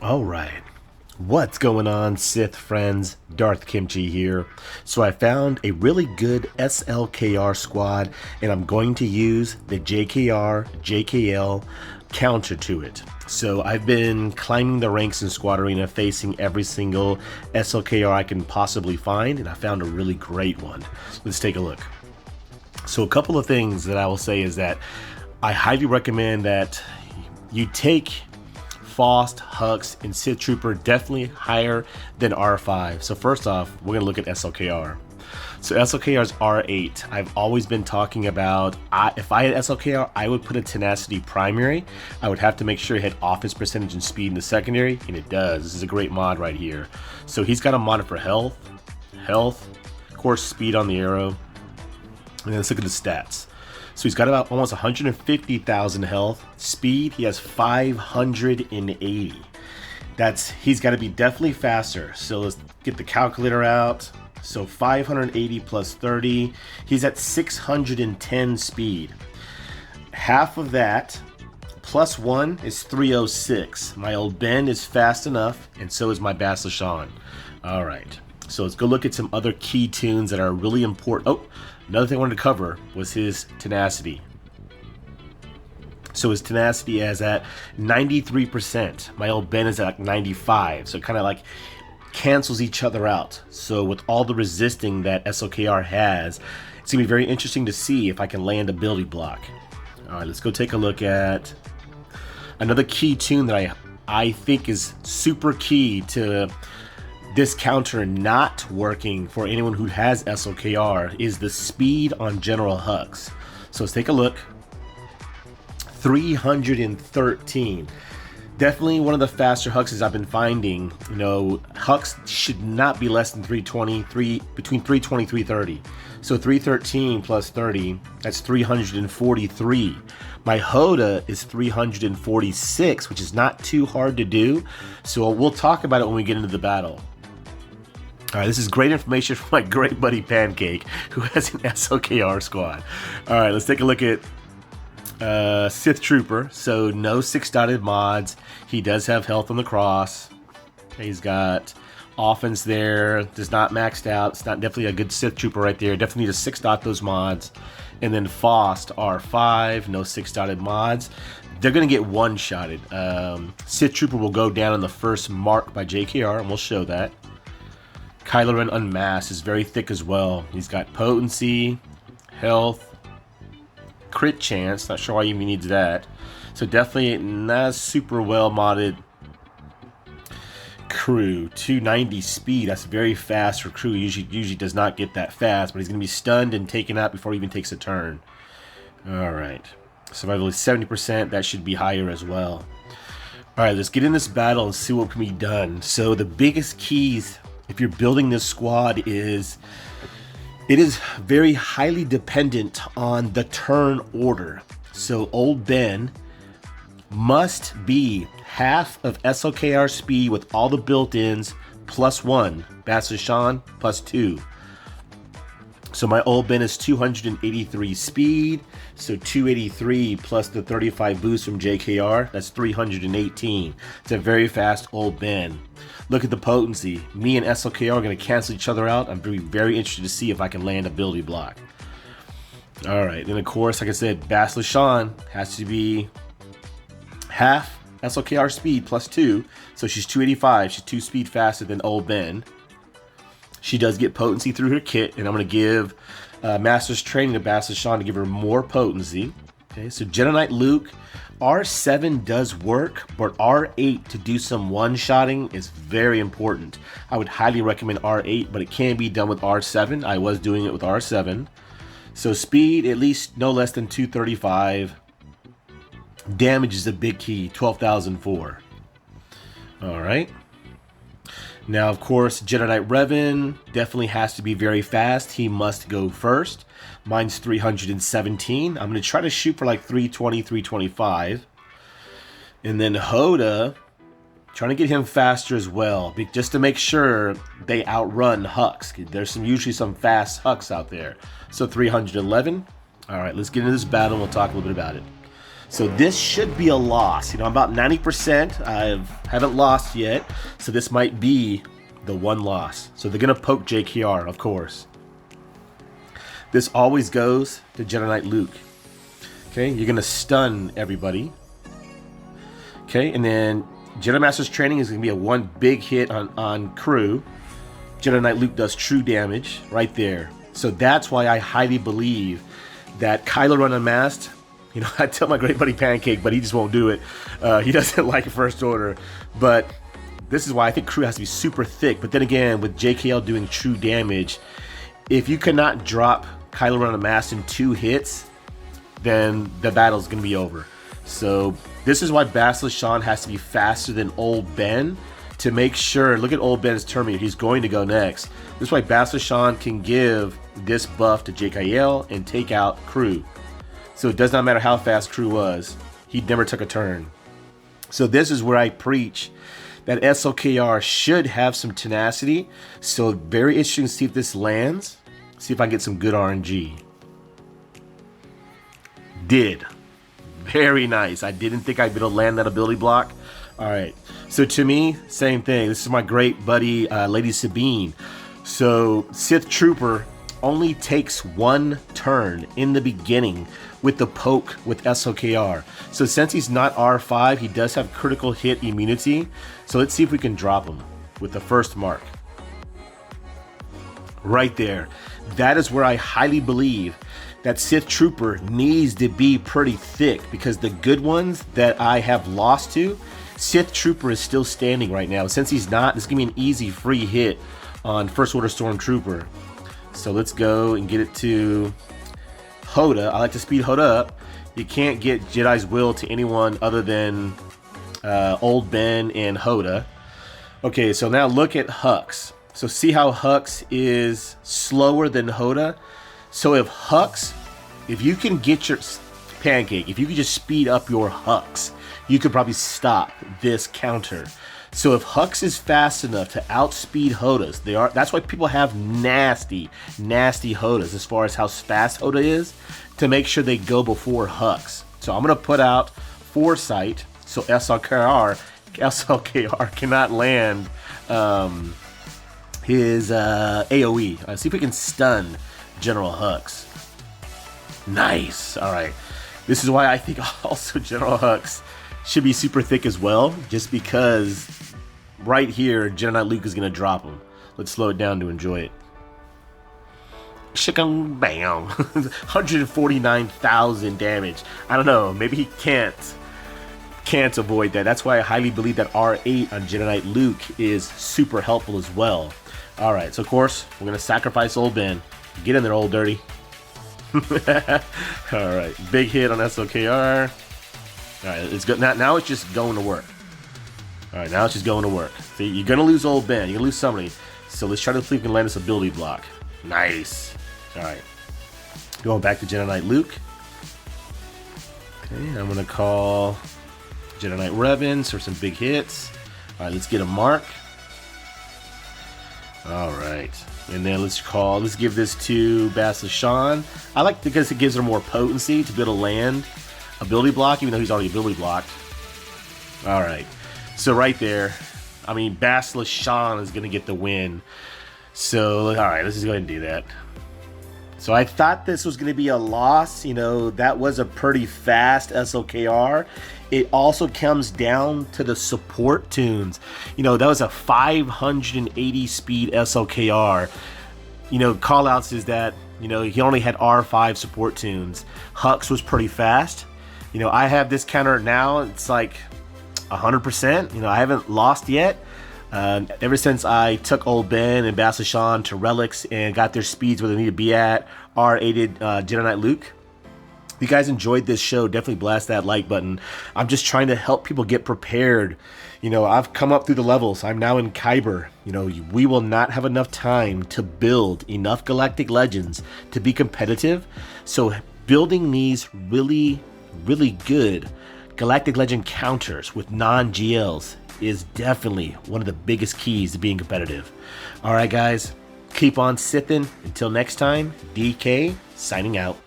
All right. What's going on, Sith friends? Darth Kimchi here. So I found a really good SLKR squad, and I'm going to use the JKR JKL counter to it. So I've been climbing the ranks in Squad Arena, facing every single SLKR I can possibly find, and I found a really great one. Let's take a look. So a couple of things that I will say is that I highly recommend that you take Faust, Hux, and Sith Trooper definitely higher than R5. So first off, we're gonna look at SLKR. So SLKR is R8. I've always been talking about, if I had SLKR, I would put a Tenacity primary. I would have to make sure it had offense percentage and speed in the secondary, and it does. This is a great mod right here. So he's got a mod for health, of course, speed on the arrow. And let's look at the stats. So he's got about almost 150,000 health. Speed, he has 580. He's got to be definitely faster. So let's get the calculator out. So 580 plus 30, he's at 610 speed. Half of that plus 1 is 306. My old Ben is fast enough, and so is my Baslishan. All right. So let's go look at some other key tunes that are really important. Oh, another thing I wanted to cover was his Tenacity. So his Tenacity is at 93%. My old Ben is at 95. So it kind of like cancels each other out. So with all the resisting that SLKR has, it's going to be very interesting to see if I can land ability block. All right, let's go take a look at another key tune that I think is super key to this counter not working for anyone who has SLKR is the speed on General Hux. So let's take a look. 313. Definitely one of the faster Huxes I've been finding. You know, Hux should not be less than 320, between 320 330. So 313 plus 30, that's 343. My Hoda is 346, which is not too hard to do. So we'll talk about it when we get into the battle. All right, this is great information from my great buddy Pancake, who has an SLKR squad. All right, let's take a look at Sith Trooper. So no 6-dotted mods. He does have health on the cross. He's got offense there. Does not maxed out. It's not definitely a good Sith Trooper right there. Definitely need to 6-dot those mods. And then Faust R5. No 6-dotted mods. They're going to get one-shotted. Sith Trooper will go down on the first mark by JKR, and we'll show that. Kylo Ren Unmasked is very thick as well. He's got potency, health, crit chance. Not sure why he even needs that. So definitely not a super well modded crew. 290 speed. That's very fast for crew. Usually does not get that fast, but he's going to be stunned and taken out before he even takes a turn. All right. Survival is 70%. That should be higher as well. All right, let's get in this battle and see what can be done. So the biggest keys, if you're building this squad, is it is very highly dependent on the turn order. So old Ben must be half of SLKR speed with all the built-ins plus 1. Baslishan plus 2. So my old Ben is 283 speed. So 283 plus the 35 boost from JKR, that's 318. It's a very fast old Ben. Look at the potency. Me and SLKR are going to cancel each other out. I'm very interested to see if I can land ability block. All right, then of course, like I said, Baslishan has to be half SLKR speed plus 2. So she's 285. She's 2 speed faster than old Ben. She does get potency through her kit, and I'm going to give Master's Training to Baslishan to give her more potency. Okay, so Jedi Knight Luke, R7 does work, but R8 to do some one-shotting is very important. I would highly recommend R8, but it can be done with R7. I was doing it with R7. So speed, at least no less than 235. Damage is a big key, 12,004. All right. Now, of course, Jedi Knight Revan definitely has to be very fast. He must go first. Mine's 317. I'm going to try to shoot for like 320, 325. And then Hoda, trying to get him faster as well, just to make sure they outrun Hux. There's usually some fast Hux out there. So 311. All right, let's get into this battle and we'll talk a little bit about it. So this should be a loss. You know, I'm about 90%. I haven't lost yet. So this might be the one loss. So they're going to poke JKR, of course. This always goes to Jedi Knight Luke. Okay, you're going to stun everybody. Okay, and then Jedi Master's Training is going to be a one big hit on crew. Jedi Knight Luke does true damage right there. So that's why I highly believe that Kylo Ren Unmasked, you know, I tell my great buddy Pancake, but he just won't do it. He doesn't like First Order. But this is why I think crew has to be super thick. But then again, with JKL doing true damage, if you cannot drop Kylo Ren Unmasked in 2 hits, then the battle's going to be over. So this is why Basilisk Sean has to be faster than Old Ben to make sure. Look at Old Ben's turn meter. He's going to go next. This is why Basilisk Sean can give this buff to JKL and take out crew. So it does not matter how fast crew was. He never took a turn. So this is where I preach that SLKR should have some tenacity. So very interesting to see if this lands. See if I can get some good RNG. Did. Very nice. I didn't think I'd be able to land that ability block. All right. So to me, same thing. This is my great buddy, Lady Sabine. So Sith Trooper only takes 1 turn in the beginning with the poke with SLKR. So since he's not R5, he does have critical hit immunity. So let's see if we can drop him with the first mark. Right there. That is where I highly believe that Sith Trooper needs to be pretty thick, because the good ones that I have lost to, Sith Trooper is still standing right now. Since he's not, this is going to be an easy free hit on First Order Stormtrooper. So let's go and get it to Hoda. I like to speed Hoda up. You can't get Jedi's Will to anyone other than Old Ben and Hoda. Okay, so now look at Hux. So see how Hux is slower than Hoda? So if you can get your Pancake, if you could just speed up your Hux, you could probably stop this counter. So if Hux is fast enough to outspeed Hodas, that's why people have nasty Hodas as far as how fast Hoda is, to make sure they go before Hux. So I'm going to put out Foresight, so SLKR cannot land his AoE. Let's see if we can stun General Hux. Nice. All right. This is why I think also General Hux should be super thick as well, just because right here, Jedi Knight Luke is going to drop him. Let's slow it down to enjoy it. Chicken bam. 149,000 damage. I don't know. Maybe he can't avoid that. That's why I highly believe that R8 on Jedi Knight Luke is super helpful as well. All right. So, of course, we're going to sacrifice Old Ben. Get in there, Old Dirty. All right. Big hit on SLKR. All right, it's good. Now it's just going to work. All right, now it's just going to work. See, you're going to lose Old Ben. You're going to lose somebody. So let's try to see if we can land this ability block. Nice. All right. Going back to Jedi Knight Luke. Okay, I'm going to call Jedi Knight Revans for some big hits. All right, let's get a mark. All right. And then let's give this to Basilisk Sean. I like because it gives her more potency to be able to land ability block, even though he's already ability blocked. All right. So right there, I mean, Basilisk Sean is going to get the win. So, all right, let's just go ahead and do that. So I thought this was going to be a loss. You know, that was a pretty fast SLKR. It also comes down to the support tunes. You know, that was a 580 speed SLKR. You know, callouts is that, you know, he only had R5 support tunes. Hux was pretty fast. You know, I have this counter now. It's like 100%. You know, I haven't lost yet. Ever since I took Old Ben and Basilisk Sean to relics and got their speeds where they need to be at, R8'd Jedi Knight Luke. If you guys enjoyed this show, definitely blast that like button. I'm just trying to help people get prepared. You know, I've come up through the levels. I'm now in Kyber. You know, we will not have enough time to build enough Galactic Legends to be competitive. So building these really good Galactic Legend counters with non-GLs is definitely one of the biggest keys to being competitive. All right, guys, keep on sithing. Until next time, DK signing out.